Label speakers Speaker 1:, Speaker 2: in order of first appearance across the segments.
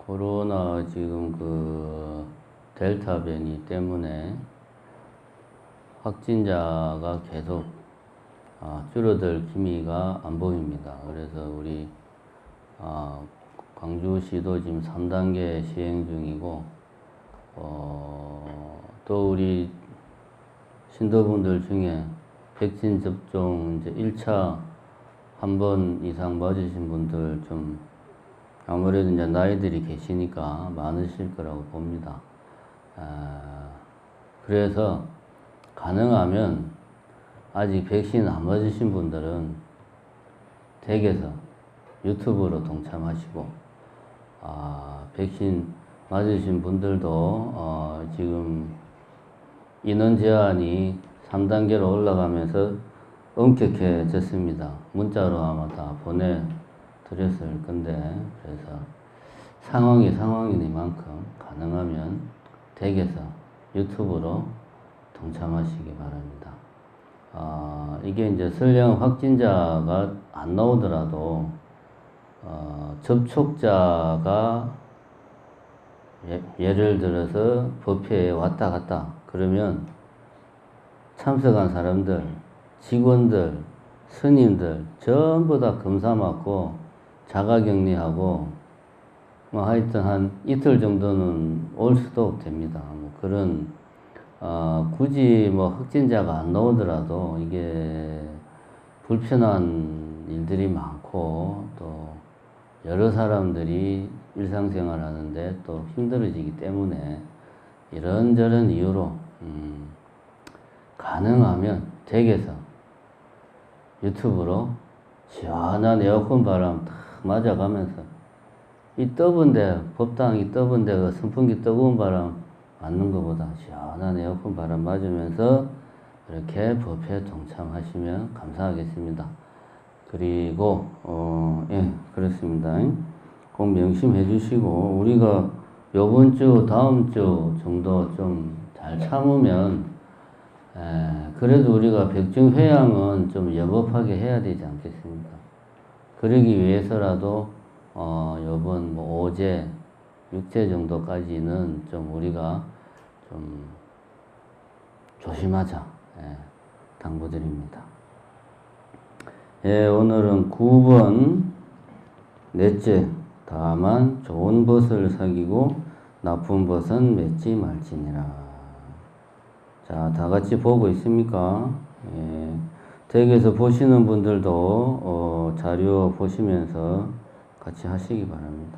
Speaker 1: 코로나 지금 그 델타 변이 때문에 확진자가 계속 줄어들 기미가 안 보입니다. 그래서 우리 광주시도 지금 3단계 시행 중이고, 또 우리 신도분들 중에 백신 접종 이제 1차 한 번 이상 맞으신 분들 좀 아무래도 이제 나이들이 계시니까 많으실 거라고 봅니다. 그래서 가능하면 아직 백신 안 맞으신 분들은 댁에서 유튜브로 동참하시고, 백신 맞으신 분들도 지금 인원 제한이 3단계로 올라가면서 엄격해졌습니다. 문자로 아마 다 보내드렸을 건데, 그래서 상황이 상황이니만큼 가능하면 댁에서 유튜브로 동참하시기 바랍니다. 이게 이제 설령 확진자가 안 나오더라도 접촉자가 예를 들어서 법회에 왔다 갔다 그러면 참석한 사람들, 직원들, 스님들 전부 다 검사 맞고 자가격리하고 뭐 하여튼 한 이틀 정도는 올 수도 됩니다. 뭐 그런 굳이 뭐 확진자가 안 나오더라도 이게 불편한 일들이 많고 또 여러 사람들이 일상생활 하는데 또 힘들어지기 때문에 이런저런 이유로 가능하면 댁에서 유튜브로 시원한 에어컨 바람 탁 맞아가면서 이 떠본데 법당이 떠본데 그 선풍기 뜨거운 바람 맞는 것보다 시원한 에어컨 바람 맞으면서 이렇게 법회에 동참하시면 감사하겠습니다. 그리고 예, 그렇습니다. 꼭 명심해 주시고 우리가 요번 주 다음 주 정도 좀 잘 참으면 그래도 우리가 백중회양은 좀 여법하게 해야 되지 않겠습니까? 그러기 위해서라도 요번 뭐 5제, 6제 정도까지는 좀 우리가 좀 조심하자 당부드립니다. 예, 오늘은 9번 넷째, 다만 좋은 벗을 사귀고 나쁜 벗은 맺지 말지니라. 자, 다 같이 보고 있습니까? 예, 댁에서 보시는 분들도 자료 보시면서 같이 하시기 바랍니다.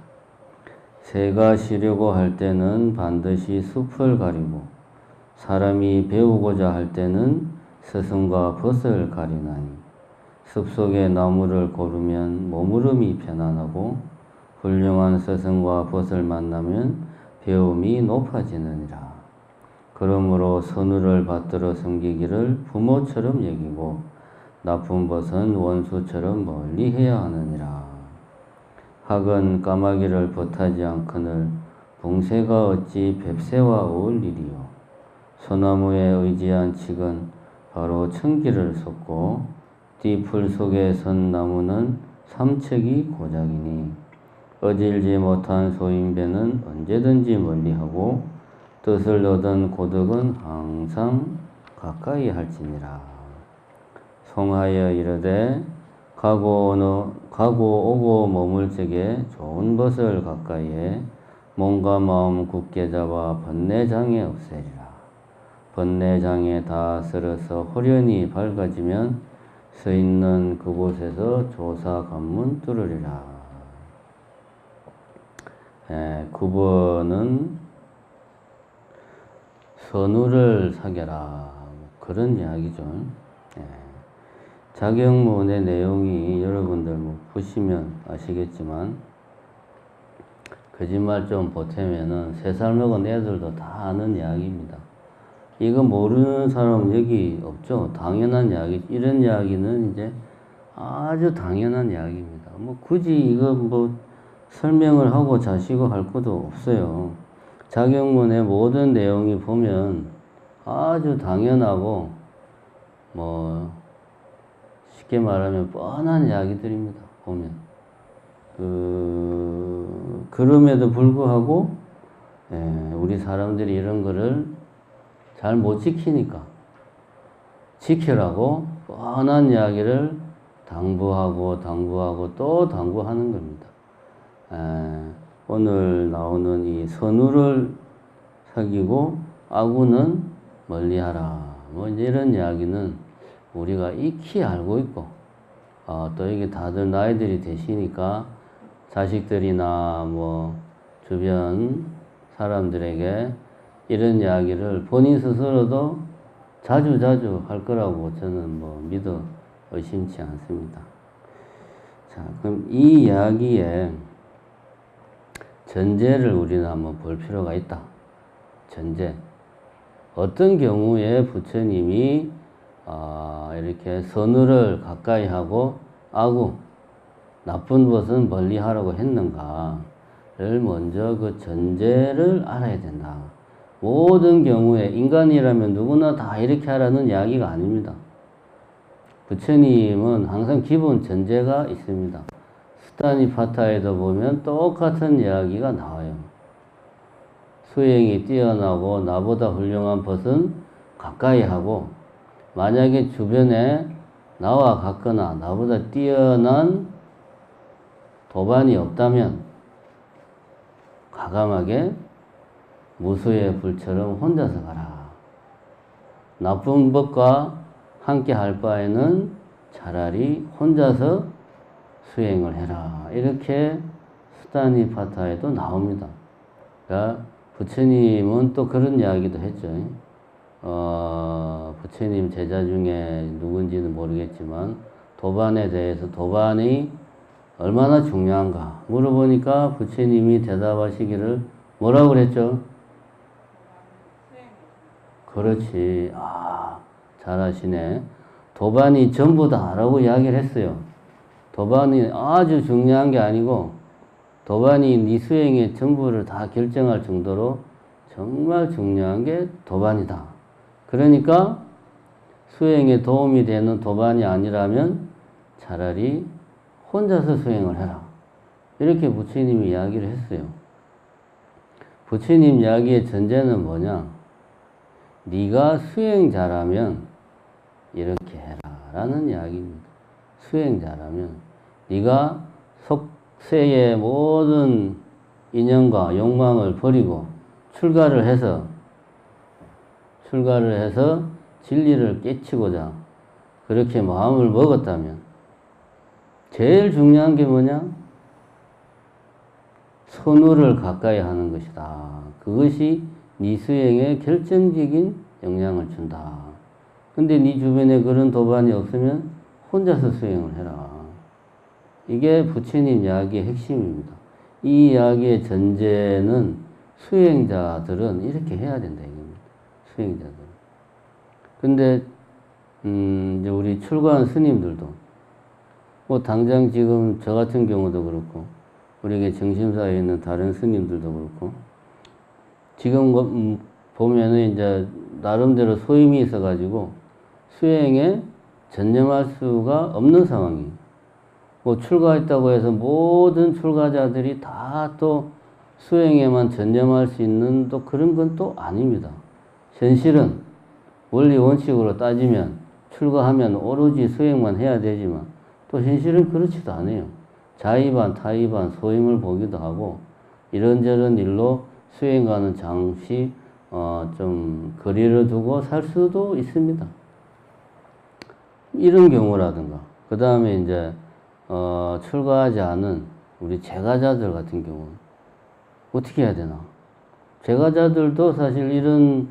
Speaker 1: 새가 쉬려고 할 때는 반드시 숲을 가리고 사람이 배우고자 할 때는 스승과 벗을 가리나니 숲속의 나무를 고르면 머무름이 편안하고 훌륭한 스승과 벗을 만나면 배움이 높아지느니라. 그러므로 선우를 받들어 섬기기를 부모처럼 여기고 나쁜 벗은 원수처럼 멀리 해야 하느니라. 학은 까마귀를 벗하지 않거늘 붕새가 어찌 뱁새와 어울리리요. 소나무에 의지한 칡은 바로 청기를 쏟고 띠풀 속에 선 나무는 삼척이 고작이니 어질지 못한 소인배는 언제든지 멀리하고 뜻을 얻은 고득은 항상 가까이 할지니라. 송하여 이르되 가고 오고 머물 적에 좋은 것을 가까이에 몸과 마음 굳게 잡아 번뇌장애 없애리라. 번뇌장애 다 쓸어서 호련히 밝아지면 서 있는 그곳에서 조사 관문 뚫으리라. 9번은 선우를 사겨라. 그런 이야기죠. 자격문의 내용이 여러분들 뭐 보시면 아시겠지만 거짓말 좀 보태면은 3살 먹은 애들도 다 아는 이야기입니다. 이거 모르는 사람 여기 없죠. 당연한 이야기. 이런 이야기는 이제 아주 당연한 이야기입니다. 뭐 굳이 이거 뭐 설명을 하고 자시고 할 것도 없어요. 자격문의 모든 내용이 보면 아주 당연하고 뭐 쉽게 말하면 뻔한 이야기들입니다. 보면 그럼에도 불구하고 우리 사람들이 이런 거를 잘 못 지키니까 지키라고 뻔한 이야기를 당부하고 또 당부하는 겁니다. 오늘 나오는 이 선우를 사귀고 악우는 멀리하라. 뭐 이제 이런 이야기는 우리가 익히 알고 있고 또 이게 다들 나이들이 되시니까 자식들이나 뭐 주변 사람들에게 이런 이야기를 본인 스스로도 자주 할 거라고 저는 뭐 믿어 의심치 않습니다. 자, 그럼 이 이야기에 전제를 우리는 한번 볼 필요가 있다. 전제. 어떤 경우에 부처님이 이렇게 선우를 가까이 하고 악우, 나쁜 것은 멀리 하라고 했는가를 먼저 그 전제를 알아야 된다. 모든 경우에 인간이라면 누구나 다 이렇게 하라는 이야기가 아닙니다. 부처님은 항상 기본 전제가 있습니다. 수타니파타에도 보면 똑같은 이야기가 나와요. 수행이 뛰어나고 나보다 훌륭한 것은 가까이 하고, 만약에 주변에 나와 같거나 나보다 뛰어난 도반이 없다면 과감하게 무수의 불처럼 혼자서 가라. 나쁜 법과 함께 할 바에는 차라리 혼자서 수행을 해라. 이렇게 수타니파타에도 나옵니다. 그러니까 부처님은 또 그런 이야기도 했죠. 부처님 제자 중에 누군지는 모르겠지만 도반에 대해서 도반이 얼마나 중요한가 물어보니까 부처님이 대답하시기를 뭐라고 그랬죠? 그렇지. 잘하시네. 도반이 전부다라고 이야기를 했어요. 도반이 아주 중요한 게 아니고 도반이 네 수행의 전부를 다 결정할 정도로 정말 중요한 게 도반이다. 그러니까 수행에 도움이 되는 도반이 아니라면 차라리 혼자서 수행을 해라. 이렇게 부처님이 이야기를 했어요. 부처님 이야기의 전제는 뭐냐? 네가 수행자라면 이렇게 해라 라는 이야기입니다. 수행자라면 네가 속세의 모든 인연과 욕망을 버리고 출가를 해서 진리를 깨치고자 그렇게 마음을 먹었다면 제일 중요한 게 뭐냐? 선우를 가까이 하는 것이다. 그것이 네 수행에 결정적인 영향을 준다. 근데 네 주변에 그런 도반이 없으면 혼자서 수행을 해라. 이게 부처님 이야기의 핵심입니다. 이 이야기의 전제는 수행자들은 이렇게 해야 된다 이겁니다. 수행자들은. 근데 이제 우리 출가한 스님들도 뭐 당장 지금 저 같은 경우도 그렇고 우리에게 정심사에 있는 다른 스님들도 그렇고 지금 보면은 이제 나름대로 소임이 있어가지고 수행에 전념할 수가 없는 상황이에요. 뭐 출가했다고 해서 모든 출가자들이 다 또 수행에만 전념할 수 있는 또 그런 건 또 아닙니다. 현실은 원리 원칙으로 따지면 출가하면 오로지 수행만 해야 되지만 또 현실은 그렇지도 않아요. 자의반 타의반 소임을 보기도 하고 이런저런 일로 수행과는 잠시 좀 거리를 두고 살 수도 있습니다. 이런 경우라든가 그 다음에 이제 출가하지 않은 우리 제가자들 같은 경우는 어떻게 해야 되나? 제가자들도 사실 이런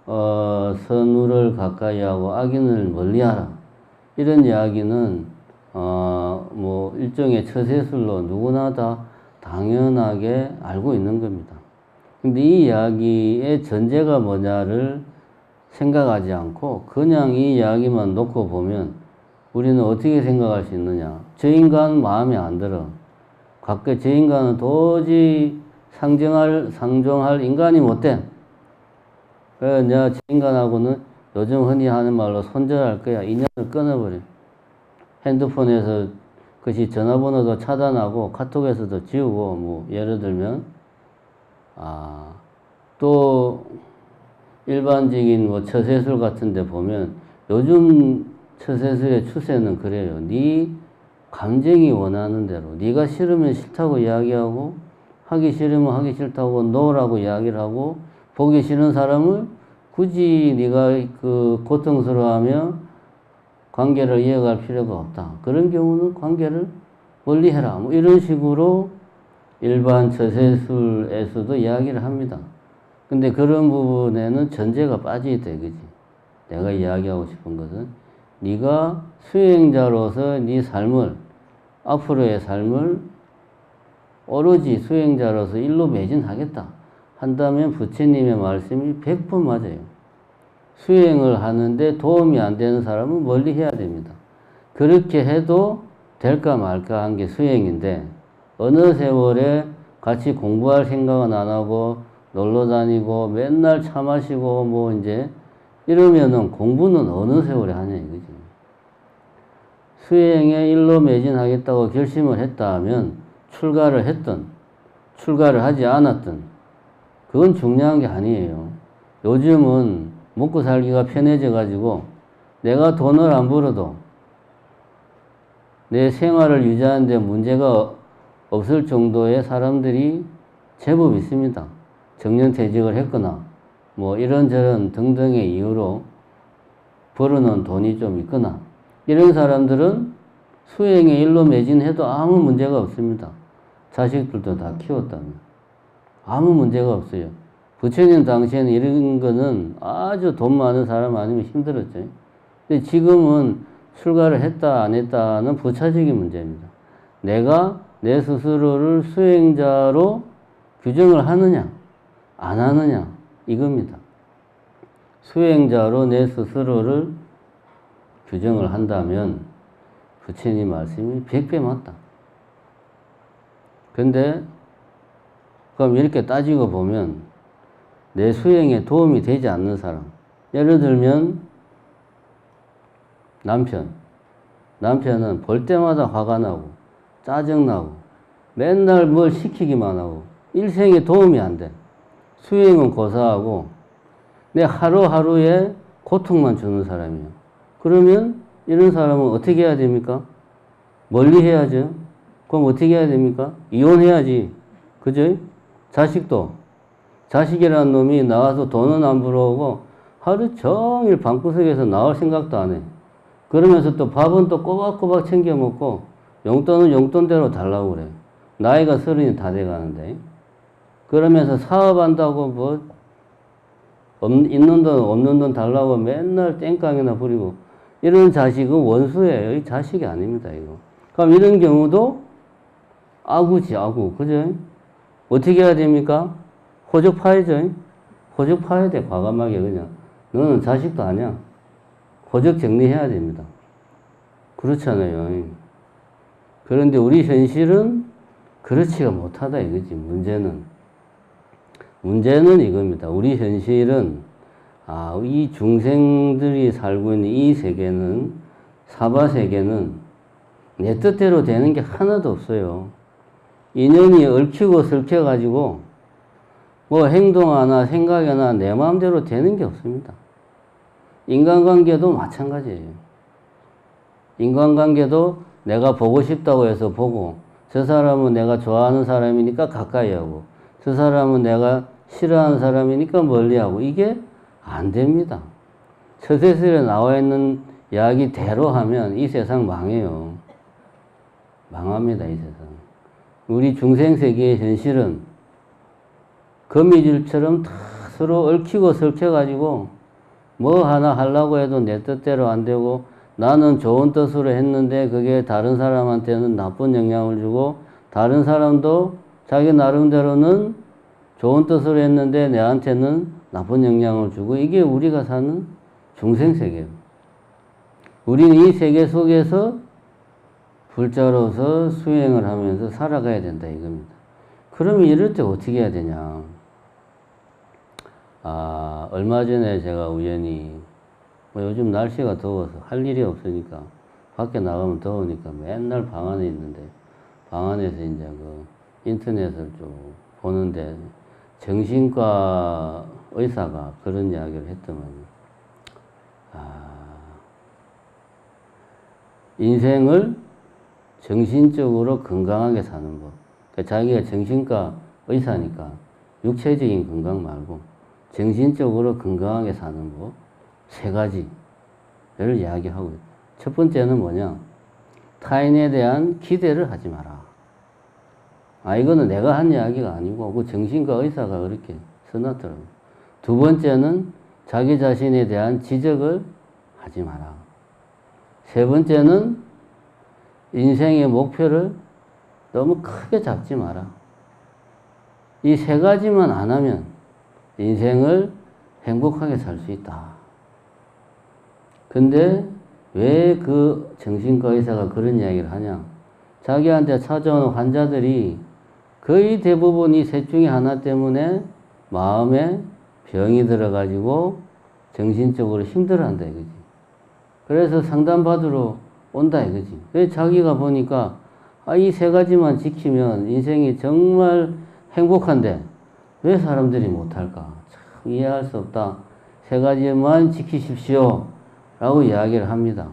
Speaker 1: 선우를 가까이 하고 악인을 멀리하라 이런 이야기는 뭐 일종의 처세술로 누구나 다 당연하게 알고 있는 겁니다. 근데 이 이야기의 전제가 뭐냐를 생각하지 않고 그냥 이 이야기만 놓고 보면 우리는 어떻게 생각할 수 있느냐? 저 인간 마음에 안 들어. 각각 저 인간은 도저히 상종할 인간이 못 돼. 그래서 내가 저 인간하고는 요즘 흔히 하는 말로 손절할 거야. 인연을 끊어버려. 핸드폰에서 그것이 전화번호도 차단하고 카톡에서도 지우고, 뭐 예를 들면 또 일반적인 뭐 처세술 같은 데 보면 요즘 처세술의 추세는 그래요. 네 감정이 원하는 대로, 네가 싫으면 싫다고 이야기하고, 하기 싫으면 하기 싫다고 노라고 이야기를 하고, 보기 싫은 사람을 굳이 네가 그 고통스러워하며 관계를 이어갈 필요가 없다. 그런 경우는 관계를 멀리해라. 뭐 이런 식으로 일반 처세술에서도 이야기를 합니다. 근데 그런 부분에는 전제가 빠지게 돼, 그지? 내가 이야기하고 싶은 것은 네가 수행자로서 네 삶을, 앞으로의 삶을 오로지 수행자로서 일로 매진하겠다 한다면 부처님의 말씀이 100% 맞아요. 수행을 하는데 도움이 안 되는 사람은 멀리 해야 됩니다. 그렇게 해도 될까 말까 한 게 수행인데, 어느 세월에 같이 공부할 생각은 안 하고 놀러 다니고 맨날 차 마시고 뭐 이제 이러면은 공부는 어느 세월에 하냐 이거지. 수행에 일로 매진하겠다고 결심을 했다 하면 출가를 했든 출가를 하지 않았든 그건 중요한 게 아니에요. 요즘은 먹고 살기가 편해져 가지고 내가 돈을 안 벌어도 내 생활을 유지하는 데 문제가 없을 정도의 사람들이 제법 있습니다. 정년퇴직을 했거나 뭐 이런저런 등등의 이유로 벌어놓은 돈이 좀 있거나 이런 사람들은 수행에 일로 매진해도 아무 문제가 없습니다. 자식들도 다 키웠다면 아무 문제가 없어요. 부처님 당시에는 이런 거는 아주 돈 많은 사람 아니면 힘들었죠. 근데 지금은 출가를 했다 안 했다는 부차적인 문제입니다. 내가 내 스스로를 수행자로 규정을 하느냐 안 하느냐 이겁니다. 수행자로 내 스스로를 규정을 한다면 부처님 말씀이 100배 맞다. 근데 그럼 이렇게 따지고 보면 내 수행에 도움이 되지 않는 사람, 예를 들면 남편은 볼 때마다 화가 나고 짜증나고 맨날 뭘 시키기만 하고 일생에 도움이 안 돼. 수행은 고사하고 내 하루하루에 고통만 주는 사람이에요. 그러면 이런 사람은 어떻게 해야 됩니까? 멀리 해야죠. 그럼 어떻게 해야 됩니까? 이혼해야지. 그죠? 자식이라는 놈이 나와서 돈은 안 벌어오고 하루 종일 방구석에서 나올 생각도 안 해. 그러면서 또 밥은 또 꼬박꼬박 챙겨 먹고 용돈은 용돈대로 달라고 그래. 나이가 30이 다 돼가는데. 그러면서 사업한다고 뭐 있는 돈 없는 돈 달라고 맨날 땡깡이나 부리고 이런 자식은 원수예요. 이 자식이 아닙니다. 이거. 그럼 이런 경우도 아구지 아구. 그죠? 어떻게 해야 됩니까? 호적 파야죠. 호적 파야 돼. 과감하게 그냥. 너는 자식도 아니야. 호적 정리해야 됩니다. 그렇잖아요. 그런데 우리 현실은 그렇지가 못하다 이거지. 문제는 이겁니다. 우리 현실은 이 중생들이 살고 있는 이 세계는 사바세계는 내 뜻대로 되는 게 하나도 없어요. 인연이 얽히고 설켜가지고 뭐 행동 하나 생각 하나 내 마음대로 되는 게 없습니다. 인간관계도 마찬가지예요. 인간관계도 내가 보고 싶다고 해서 보고 저 사람은 내가 좋아하는 사람이니까 가까이 하고 저 사람은 내가 싫어하는 사람이니까 멀리하고 이게 안 됩니다. 처세술에 나와 있는 이야기대로 하면 이 세상 망해요. 망합니다. 이 세상. 우리 중생세계의 현실은 거미줄처럼 다 서로 얽히고 설켜가지고 뭐 하나 하려고 해도 내 뜻대로 안 되고 나는 좋은 뜻으로 했는데 그게 다른 사람한테는 나쁜 영향을 주고 다른 사람도 자기 나름대로는 좋은 뜻으로 했는데 내한테는 나쁜 영향을 주고 이게 우리가 사는 중생세계예요. 우리는 이 세계 속에서 불자로서 수행을 하면서 살아가야 된다 이겁니다. 그러면 이럴 때 어떻게 해야 되냐. 얼마 전에 제가 우연히 요즘 날씨가 더워서 할 일이 없으니까 밖에 나가면 더우니까 맨날 방 안에 있는데, 방 안에서 이제 그 인터넷을 쭉 보는데, 정신과 의사가 그런 이야기를 했더만, 인생을 정신적으로 건강하게 사는 법. 그러니까 자기가 정신과 의사니까 육체적인 건강 말고 정신적으로 건강하게 사는 법 3가지를 이야기하고 있어요. 첫 번째는 뭐냐? 타인에 대한 기대를 하지 마라. 이거는 내가 한 이야기가 아니고 그 정신과 의사가 그렇게 써놨더라고요. 두 번째는 자기 자신에 대한 지적을 하지 마라. 세 번째는 인생의 목표를 너무 크게 잡지 마라. 이 3가지만 안 하면 인생을 행복하게 살 수 있다. 근데 왜 그 정신과 의사가 그런 이야기를 하냐? 자기한테 찾아오는 환자들이 거의 대부분 이 셋 중에 하나 때문에 마음에 병이 들어가지고 정신적으로 힘들어한다 이거지. 그래서 상담받으러 온다 이거지. 왜 자기가 보니까 이 3가지만 지키면 인생이 정말 행복한데 왜 사람들이 못할까? 참 이해할 수 없다. 3가지만 지키십시오 라고 이야기를 합니다.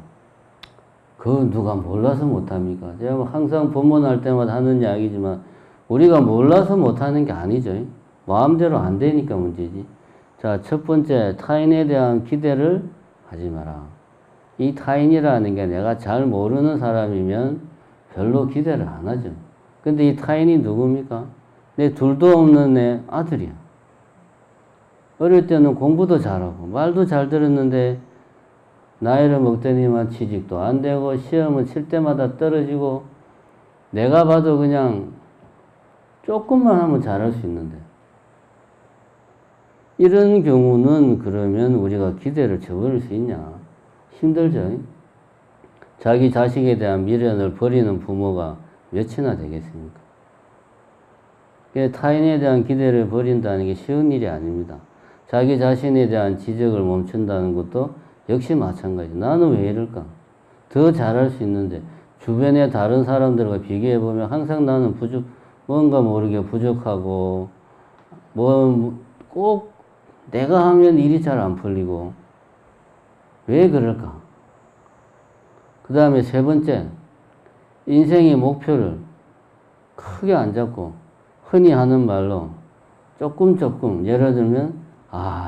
Speaker 1: 그건 누가 몰라서 못합니까? 제가 항상 법문할 때마다 하는 이야기지만 우리가 몰라서 못하는 게 아니죠. 마음대로 안 되니까 문제지. 자, 첫 번째, 타인에 대한 기대를 하지 마라. 이 타인이라는 게 내가 잘 모르는 사람이면 별로 기대를 안 하죠. 근데 이 타인이 누굽니까? 내 둘도 없는 내 아들이야. 어릴 때는 공부도 잘하고 말도 잘 들었는데 나이를 먹더니만 취직도 안 되고 시험은 칠 때마다 떨어지고 내가 봐도 그냥 조금만 하면 잘할 수 있는데 이런 경우는 그러면 우리가 기대를 저버릴 수 있냐? 힘들죠. 자기 자식에 대한 미련을 버리는 부모가 몇이나 되겠습니까? 타인에 대한 기대를 버린다는 게 쉬운 일이 아닙니다. 자기 자신에 대한 지적을 멈춘다는 것도 역시 마찬가지. 나는 왜 이럴까? 더 잘할 수 있는데 주변의 다른 사람들과 비교해보면 항상 나는 뭔가 모르게 부족하고 꼭 내가 하면 일이 잘 안 풀리고 왜 그럴까? 그 다음에 3번째, 인생의 목표를 크게 안 잡고 흔히 하는 말로 조금 예를 들면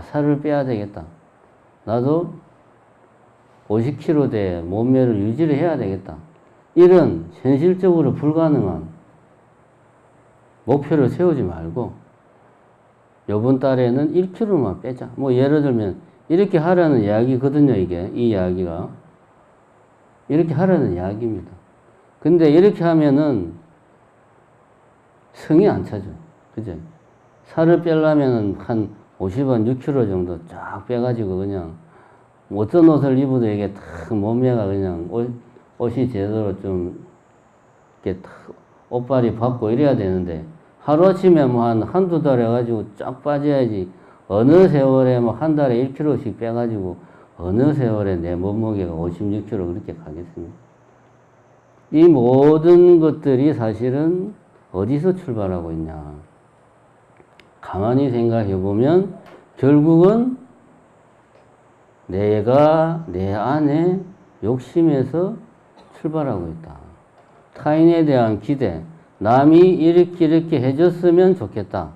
Speaker 1: 살을 빼야 되겠다. 나도 50kg대 몸매를 유지를 해야 되겠다. 이런 현실적으로 불가능한 목표를 세우지 말고 요번 달에는 1kg만 빼자. 예를 들면 이렇게 하라는 이야기거든요. 이 이야기가 이렇게 하라는 이야기입니다. 근데 이렇게 하면은 성이 안 차죠. 그죠? 살을 빼려면은 한 50원 6kg 정도 쫙 빼가지고 그냥 어떤 옷을 입어도 이게 탁 몸매가 그냥 옷이 제대로 좀 이렇게 탁 옷발이 받고 이래야 되는데 하루아침에 한두 달 해가지고 쫙 빠져야지 어느 세월에 한 달에 1kg씩 빼가지고 어느 세월에 내 몸무게가 56kg 그렇게 가겠습니까? 이 모든 것들이 사실은 어디서 출발하고 있냐? 가만히 생각해 보면 결국은 내가 내 안에 욕심에서 출발하고 있다. 타인에 대한 기대, 남이 이렇게 해줬으면 좋겠다.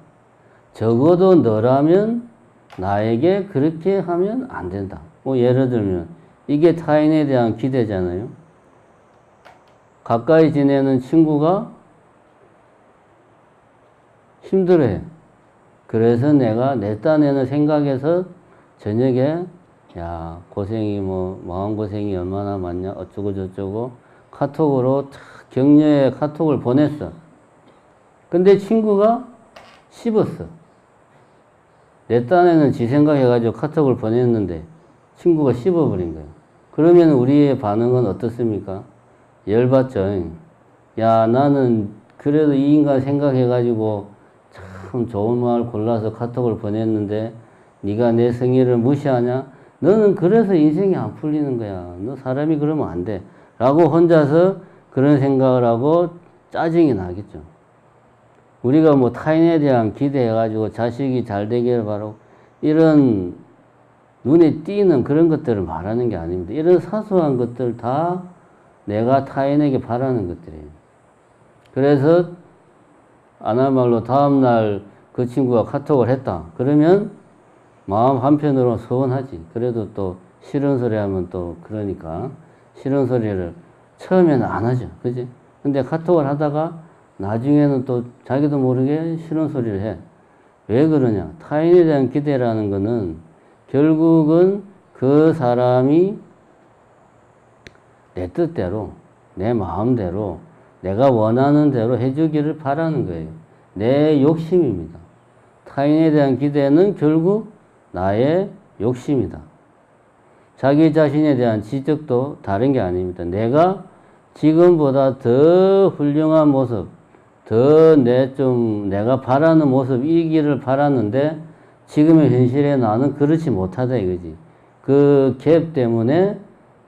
Speaker 1: 적어도 너라면 나에게 그렇게 하면 안 된다. 예를 들면 이게 타인에 대한 기대잖아요. 가까이 지내는 친구가 힘들어해. 그래서 내가 내 딴에는 생각해서 저녁에 고생이 마음고생이 얼마나 많냐 어쩌고 저쩌고 카톡으로 격려의 카톡을 보냈어. 근데 친구가 씹었어. 내 딴에는 지 생각해가지고 카톡을 보냈는데 친구가 씹어버린 거예요. 그러면 우리의 반응은 어떻습니까? 열받죠. 나는 그래도 이 인간 생각해가지고 참 좋은 말 골라서 카톡을 보냈는데 네가 내 성의를 무시하냐? 너는 그래서 인생이 안 풀리는 거야. 너 사람이 그러면 안 돼. 라고 혼자서 그런 생각을 하고 짜증이 나겠죠. 우리가 뭐 타인에 대한 기대해가지고 자식이 잘 되기를 바라고 이런 눈에 띄는 그런 것들을 말하는 게 아닙니다. 이런 사소한 것들 다 내가 타인에게 바라는 것들이에요. 그래서 아나말로 다음날 그 친구가 카톡을 했다. 그러면 마음 한편으로 서운하지. 그래도 또 싫은 소리 하면 또 그러니까 싫은 소리를 처음에는 안 하죠. 그지? 근데 카톡을 하다가 나중에는 또 자기도 모르게 싫은 소리를 해. 왜 그러냐? 타인에 대한 기대라는 거는 결국은 그 사람이 내 뜻대로, 내 마음대로, 내가 원하는 대로 해주기를 바라는 거예요. 내 욕심입니다. 타인에 대한 기대는 결국 나의 욕심이다. 자기 자신에 대한 지적도 다른 게 아닙니다. 내가 지금보다 더 훌륭한 모습, 더 내가 바라는 모습이기를 바랐는데 지금의 현실에 나는 그렇지 못하다 이거지. 그 갭 때문에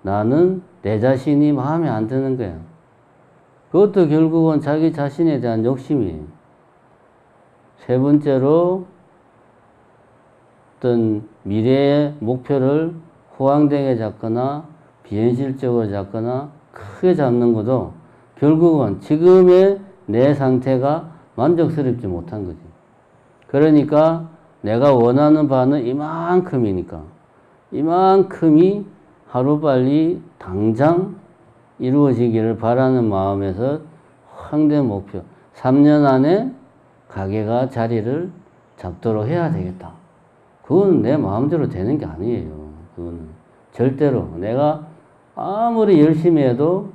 Speaker 1: 나는 내 자신이 마음에 안 드는 거야. 그것도 결국은 자기 자신에 대한 욕심이에요. 세 번째로 어떤 미래의 목표를 호황되게 잡거나 비현실적으로 잡거나 크게 잡는 것도 결국은 지금의 내 상태가 만족스럽지 못한 거지. 그러니까 내가 원하는 바는 이만큼이니까 이만큼이 하루빨리 당장 이루어지기를 바라는 마음에서 확대 목표 3년 안에 가게가 자리를 잡도록 해야 되겠다. 그건 내 마음대로 되는 게 아니에요. 그거는 절대로 내가 아무리 열심히 해도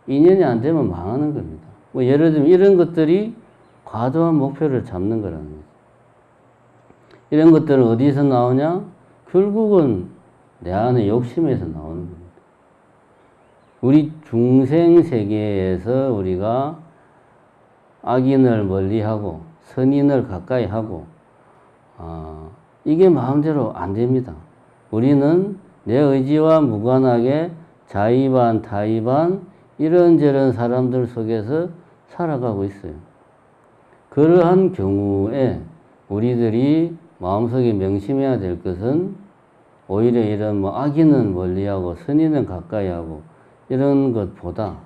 Speaker 1: 2년이 안 되면 망하는 겁니다. 뭐 예를 들면 이런 것들이 과도한 목표를 잡는 거라는 거죠. 이런 것들은 어디서 나오냐? 결국은 내 안의 욕심에서 나오는 겁니다. 우리 중생 세계에서 우리가 악인을 멀리하고 선인을 가까이 하고 이게 마음대로 안 됩니다. 우리는 내 의지와 무관하게 자의반 타의반 이런저런 사람들 속에서 살아가고 있어요. 그러한 경우에 우리들이 마음속에 명심해야 될 것은 오히려 이런 뭐 악인은 멀리하고 선인은 가까이하고 이런 것보다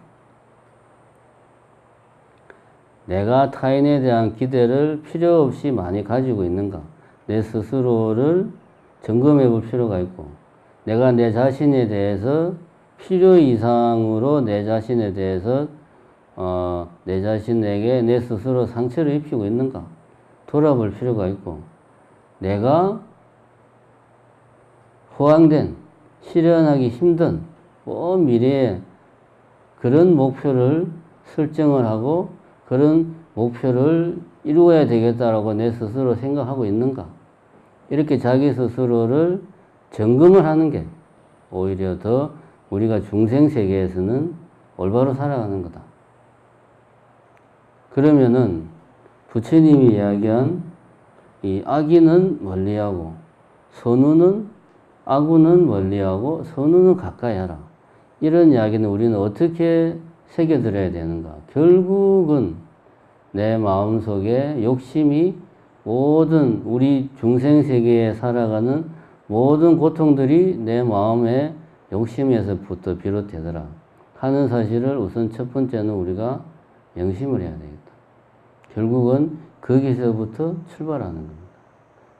Speaker 1: 내가 타인에 대한 기대를 필요 없이 많이 가지고 있는가, 내 스스로를 점검해 볼 필요가 있고, 내가 내 자신에 대해서 필요 이상으로 내 자신에 대해서 내 자신에게 내 스스로 상처를 입히고 있는가 돌아볼 필요가 있고, 내가 호황된 실현하기 힘든 먼 미래에 그런 목표를 설정을 하고 그런 목표를 이루어야 되겠다라고 내 스스로 생각하고 있는가, 이렇게 자기 스스로를 점검을 하는 게 오히려 더 우리가 중생세계에서는 올바로 살아가는 거다. 그러면은 부처님이 이야기한 이 악인은 멀리하고 악우는 멀리하고 선우는 가까이 하라. 이런 이야기는 우리는 어떻게 새겨들어야 되는가? 결국은 내 마음속에 욕심이 모든 우리 중생세계에 살아가는 모든 고통들이 내 마음의 욕심에서부터 비롯되더라 하는 사실을 우선 첫 번째는 우리가 명심을 해야 되겠다. 결국은 거기서부터 출발하는 겁니다.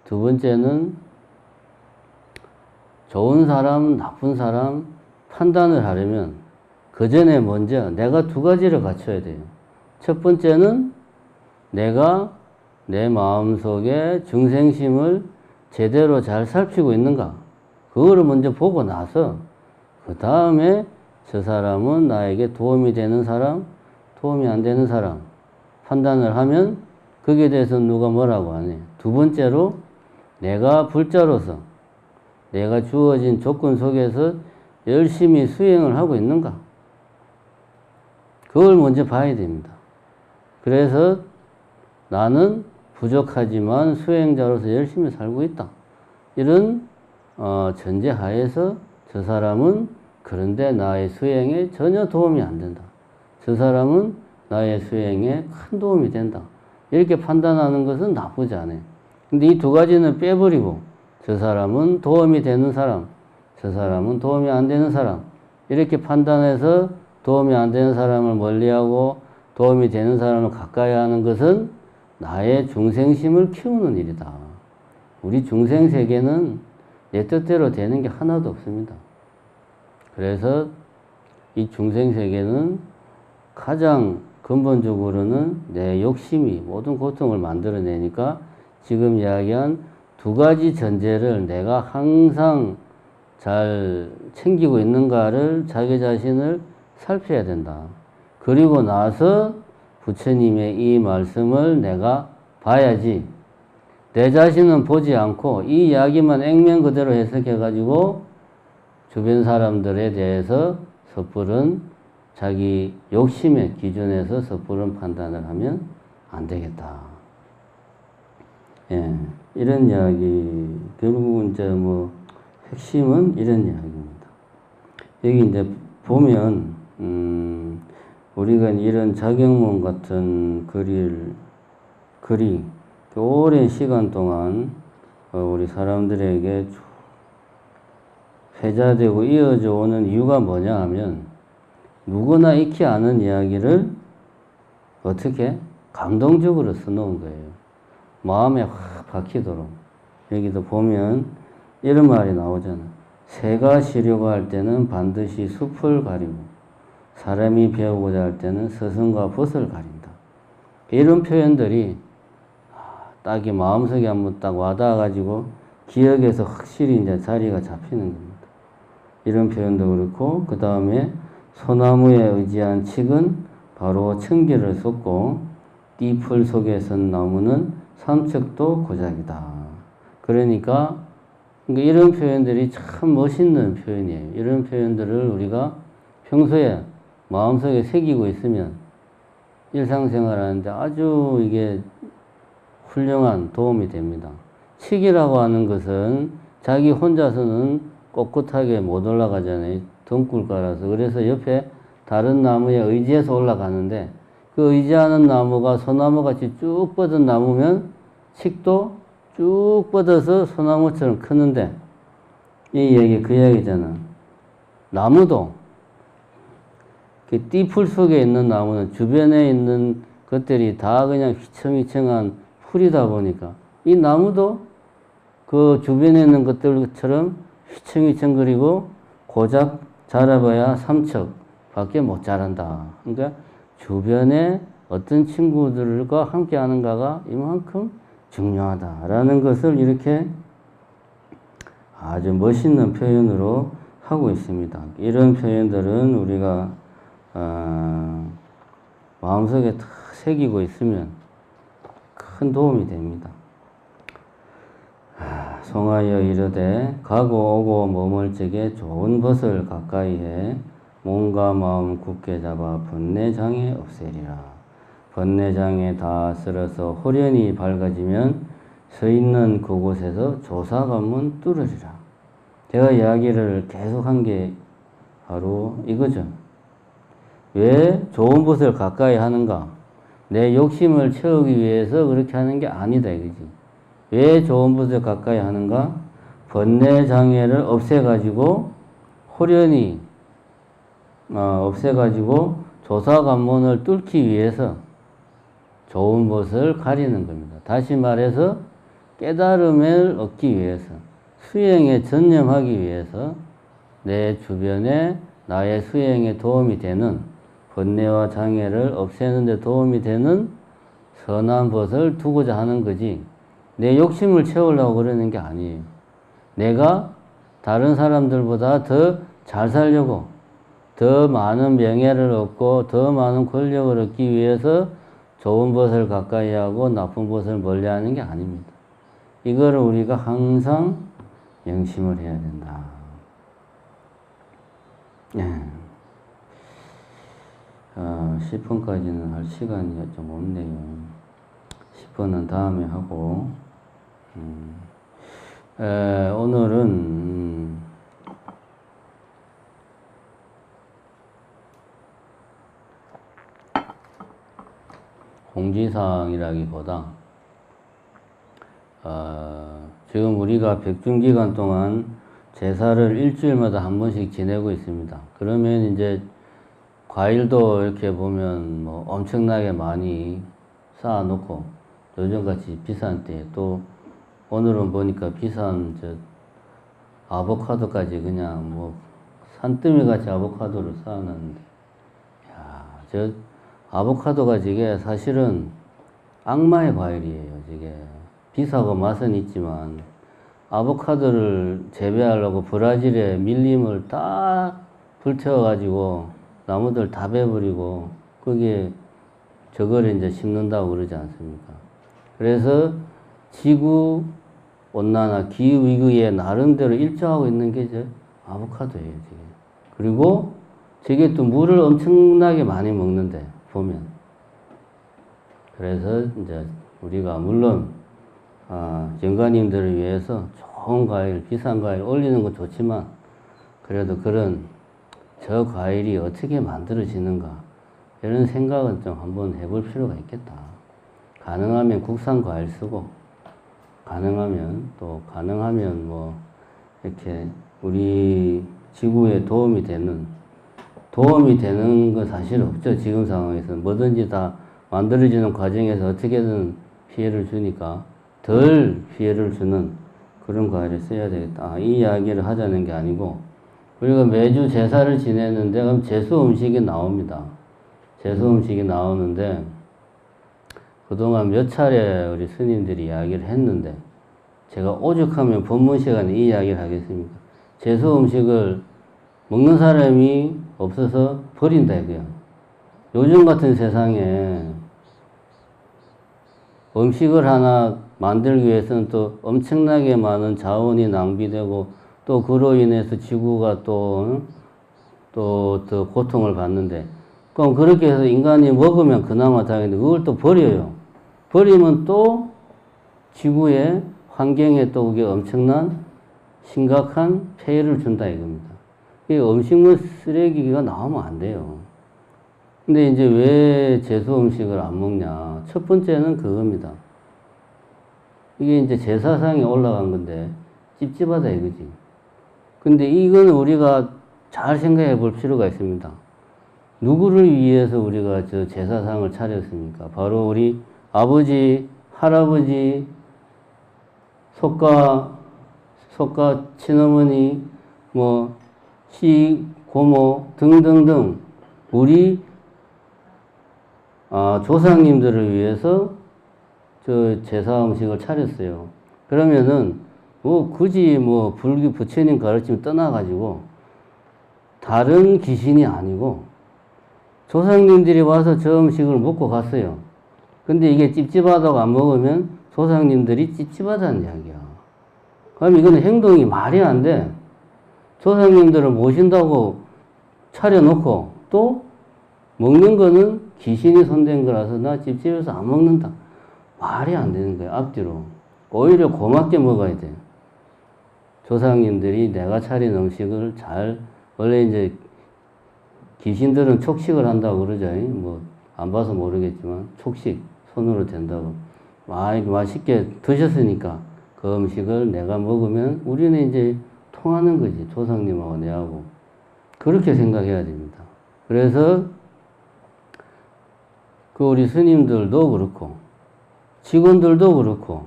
Speaker 1: 두 번째는 좋은 사람, 나쁜 사람 판단을 하려면 그 전에 먼저 내가 두 가지를 갖춰야 돼요. 첫 번째는 내가 내 마음속에 중생심을 제대로 잘 살피고 있는가, 그거를 먼저 보고 나서 그 다음에 저 사람은 나에게 도움이 되는 사람, 도움이 안 되는 사람 판단을 하면 거기에 대해서 누가 뭐라고 안 해요. 두 번째로 내가 불자로서 내가 주어진 조건 속에서 열심히 수행을 하고 있는가, 그걸 먼저 봐야 됩니다. 그래서 나는 부족하지만 수행자로서 열심히 살고 있다, 이런 전제하에서 저 사람은 그런데 나의 수행에 전혀 도움이 안 된다. 저 사람은 나의 수행에 큰 도움이 된다. 이렇게 판단하는 것은 나쁘지 않아요. 근데 이 두 가지는 빼버리고 저 사람은 도움이 되는 사람, 저 사람은 도움이 안 되는 사람 이렇게 판단해서 도움이 안 되는 사람을 멀리하고 도움이 되는 사람을 가까이 하는 것은 나의 중생심을 키우는 일이다. 우리 중생 세계는 내 뜻대로 되는 게 하나도 없습니다. 그래서 이 중생 세계는 가장 근본적으로는 내 욕심이 모든 고통을 만들어내니까 지금 이야기한 두 가지 전제를 내가 항상 잘 챙기고 있는가를 자기 자신을 살펴야 된다. 그리고 나서 부처님의 이 말씀을 내가 봐야지 내 자신은 보지 않고 이 이야기만 액면 그대로 해석해가지고 주변 사람들에 대해서 섣부른 자기 욕심의 기준에서 섣부른 판단을 하면 안 되겠다. 예, 이런 이야기, 결국은 이제 뭐 핵심은 이런 이야기입니다. 여기 이제 보면 우리가 이런 작용문 같은 글이 오랜 시간 동안 우리 사람들에게 회자되고 이어져 오는 이유가 뭐냐 하면 누구나 익히 아는 이야기를 어떻게 감동적으로 써놓은 거예요. 마음에 확 박히도록. 여기도 보면 이런 말이 나오잖아. 새가 쉬려고 할 때는 반드시 숲을 가리고 사람이 배우고자 할 때는 스승과 벗을 가린다. 이런 표현들이 딱이 마음속에 한번 딱 와닿아가지고 기억에서 확실히 이제 자리가 잡히는 겁니다. 이런 표현도 그렇고, 그 다음에 소나무에 의지한 칡은 바로 청기를 쏟고 띠풀 속에 선 나무는 삼척도 고작이다. 그러니까 이런 표현들이 참 멋있는 표현이에요. 이런 표현들을 우리가 평소에 마음속에 새기고 있으면 일상생활 하는데 아주 이게 훌륭한 도움이 됩니다. 칡이라고 하는 것은 자기 혼자서는 꼿꼿하게 못 올라가잖아요. 덩굴 깔아서. 그래서 옆에 다른 나무에 의지해서 올라가는데 그 의지하는 나무가 소나무 같이 쭉 뻗은 나무면 칡도 쭉 뻗어서 소나무처럼 크는데 이 얘기 그 얘기잖아. 나무도 그 띠풀 속에 있는 나무는 주변에 있는 것들이 다 그냥 휘청휘청한 풀이다 보니까 이 나무도 그 주변에 있는 것들처럼 휘청휘청거리고 고작 자라봐야 삼척 밖에 못 자란다. 그러니까 주변에 어떤 친구들과 함께 하는가가 이만큼 중요하다라는 것을 이렇게 아주 멋있는 표현으로 하고 있습니다. 이런 표현들은 우리가 마음속에 탁 새기고 있으면 큰 도움이 됩니다. 송하여 이르되 가고 오고 머물 적에 좋은 것을 가까이 해 몸과 마음 굳게 잡아 번뇌장애 없애리라. 번뇌장애 다 쓸어서 호련히 밝아지면 서 있는 그곳에서 조사관문 뚫으리라. 제가 이야기를 계속 한 게 바로 이거죠. 왜 좋은 것을 가까이 하는가? 내 욕심을 채우기 위해서 그렇게 하는 게 아니다 이거지. 왜 좋은 것을 가까이 하는가? 번뇌장애를 없애가지고 호련히 없애가지고 조사관문을 뚫기 위해서 좋은 것을 가리는 겁니다. 다시 말해서 깨달음을 얻기 위해서 수행에 전념하기 위해서 내 주변에 나의 수행에 도움이 되는 번뇌와 장애를 없애는 데 도움이 되는 선한 것을 두고자 하는 거지 내 욕심을 채우려고 그러는 게 아니에요. 내가 다른 사람들보다 더 잘 살려고 더 많은 명예를 얻고 더 많은 권력을 얻기 위해서 좋은 것을 가까이 하고 나쁜 것을 멀리 하는 게 아닙니다. 이거를 우리가 항상 명심을 해야 된다. 예. 10분까지는 할 시간이 좀 없네요. 10분은 다음에 하고, 오늘은, 공지사항이라기보다 지금 우리가 백중기간 동안 제사를 일주일마다 한 번씩 지내고 있습니다. 그러면 이제 과일도 이렇게 보면 뭐 엄청나게 많이 쌓아놓고 요즘같이 비싼 때 또 오늘은 보니까 비싼 아보카도까지 그냥 뭐 산더미 같이 아보카도를 쌓아놨는데, 야, 저 아보카도가 저게 사실은 악마의 과일이에요. 저게 비싸고 맛은 있지만 아보카도를 재배하려고 브라질에 밀림을 딱 불태워가지고 나무들 다 베버리고 거기에 저걸 이제 심는다고 그러지 않습니까? 그래서 지구 온난화, 기후위기에 나름대로 일조하고 있는 게 저 아보카도예요, 지금. 그리고 저게 또 물을 엄청나게 많이 먹는데, 보면. 그래서 이제 우리가 물론, 영가님들을 위해서 좋은 과일, 비싼 과일 올리는 건 좋지만, 그래도 저 과일이 어떻게 만들어지는가, 이런 생각은 좀 한번 해볼 필요가 있겠다. 가능하면 국산 과일 쓰고, 가능하면 뭐, 이렇게 우리 지구에 도움이 되는 건 사실 없죠. 지금 상황에서. 뭐든지 다 만들어지는 과정에서 어떻게든 피해를 주니까 덜 피해를 주는 그런 과일을 써야 되겠다. 이 이야기를 하자는 게 아니고, 우리가 매주 제사를 지내는데, 그럼 제수 음식이 나옵니다. 제수 음식이 나오는데, 그동안 몇 차례 우리 스님들이 이야기를 했는데, 제가 오죽하면 법문 시간에 이 이야기를 하겠습니까? 제수 음식을 먹는 사람이 없어서 버린다 이거야. 요즘 같은 세상에 음식을 하나 만들기 위해서는 또 엄청나게 많은 자원이 낭비되고, 또 그로 인해서 지구가 또 더 고통을 받는데, 그럼 그렇게 해서 인간이 먹으면 그나마 다행인데 그걸 또 버려요. 버리면 또 지구에, 환경에 또 그게 엄청난 심각한 폐해를 준다 이겁니다. 이 음식물 쓰레기가 나오면 안 돼요. 근데 이제 왜 제수 음식을 안 먹냐? 첫 번째는 그겁니다. 이게 이제 제사상에 올라간 건데 찝찝하다 이거지. 근데 이거는 우리가 잘 생각해 볼 필요가 있습니다. 누구를 위해서 우리가 저 제사상을 차렸습니까? 바로 우리 아버지, 할아버지, 속가 친어머니, 뭐, 고모 등등등 우리 조상님들을 위해서 저 제사 음식을 차렸어요. 그러면은 뭐 굳이 뭐 불교 부처님 가르침 떠나가지고 다른 귀신이 아니고 조상님들이 와서 저 음식을 먹고 갔어요. 근데 이게 찝찝하다고 안 먹으면 조상님들이 찝찝하다는 이야기야. 그럼 이거는 행동이 말이 안 돼. 조상님들을 모신다고 차려놓고 또 먹는 거는 귀신이 손댄 거라서 나 찝찝해서 안 먹는다. 말이 안 되는 거야, 앞뒤로. 오히려 고맙게 먹어야 돼. 조상님들이 내가 차린 음식을 원래 이제 귀신들은 촉식을 한다고 그러죠. 뭐, 안 봐서 모르겠지만, 촉식, 손으로 된다고. 맛있게 드셨으니까 그 음식을 내가 먹으면 우리는 이제 통하는 거지. 조상님하고 내하고. 그렇게 생각해야 됩니다. 그래서 그 우리 스님들도 그렇고, 직원들도 그렇고,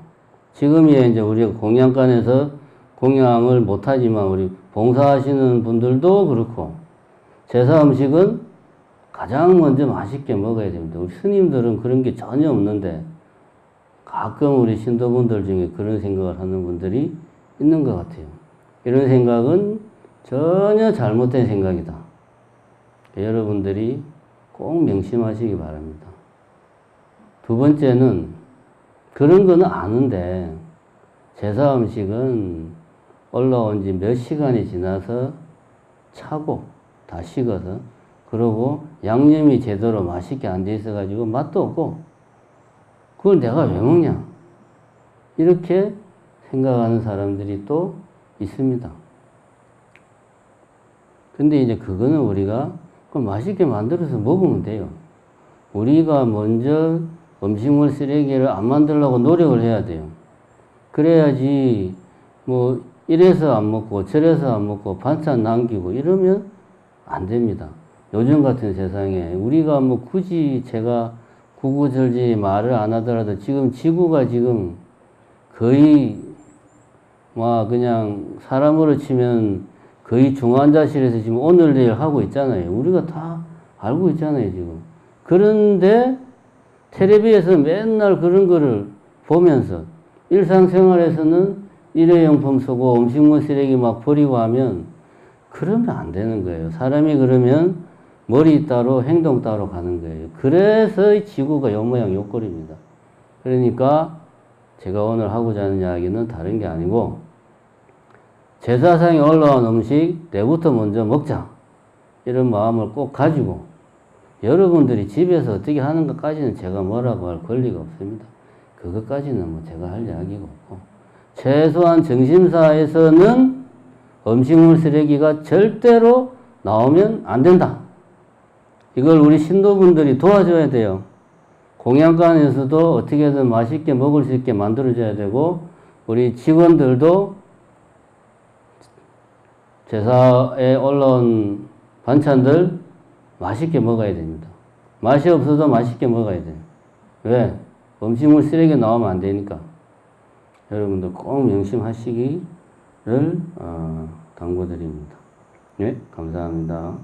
Speaker 1: 지금이야 이제 우리가 공양간에서 공양을 못하지만 우리 봉사하시는 분들도 그렇고, 제사 음식은 가장 먼저 맛있게 먹어야 됩니다. 우리 스님들은 그런 게 전혀 없는데, 가끔 우리 신도분들 중에 그런 생각을 하는 분들이 있는 것 같아요. 이런 생각은 전혀 잘못된 생각이다. 여러분들이 꼭 명심하시기 바랍니다. 두 번째는 그런 거는 아는데 제사 음식은 올라온 지 몇 시간이 지나서 차고 다 식어서 그러고 양념이 제대로 맛있게 안 돼 있어가지고 맛도 없고 그걸 내가 왜 먹냐 이렇게 생각하는 사람들이 또 있습니다. 근데 이제 그거는 우리가 맛있게 만들어서 먹으면 돼요. 우리가 먼저 음식물 쓰레기를 안 만들려고 노력을 해야 돼요. 그래야지 뭐 이래서 안 먹고 저래서 안 먹고 반찬 남기고 이러면 안 됩니다. 요즘 같은 세상에 우리가 뭐 굳이 제가 구구절절 말을 안 하더라도 지금 지구가 지금 거의 막 그냥 사람으로 치면 거의 중환자실에서 지금 오늘 내일 하고 있잖아요. 우리가 다 알고 있잖아요, 지금. 그런데 텔레비에서 맨날 그런 거를 보면서 일상생활에서는 일회용품 쓰고 음식물 쓰레기 막 버리고 하면 그러면 안 되는 거예요. 사람이 그러면 머리 따로 행동 따로 가는 거예요. 그래서 이 지구가 요 모양 요 꼴입니다. 그러니까 제가 오늘 하고자 하는 이야기는 다른 게 아니고 제사상에 올라온 음식 내부터 먼저 먹자. 이런 마음을 꼭 가지고 여러분들이 집에서 어떻게 하는 것까지는 제가 뭐라고 할 권리가 없습니다. 그것까지는 뭐 제가 할 이야기가 없고 최소한 정심사에서는 음식물 쓰레기가 절대로 나오면 안 된다. 이걸 우리 신도분들이 도와줘야 돼요. 공양관에서도 어떻게든 맛있게 먹을 수 있게 만들어줘야 되고 우리 직원들도 제사에 올라온 반찬들 맛있게 먹어야 됩니다. 맛이 없어도 맛있게 먹어야 돼요. 왜? 음식물 쓰레기 나오면 안 되니까. 여러분들 꼭 명심하시기를 당부드립니다. 네, 감사합니다.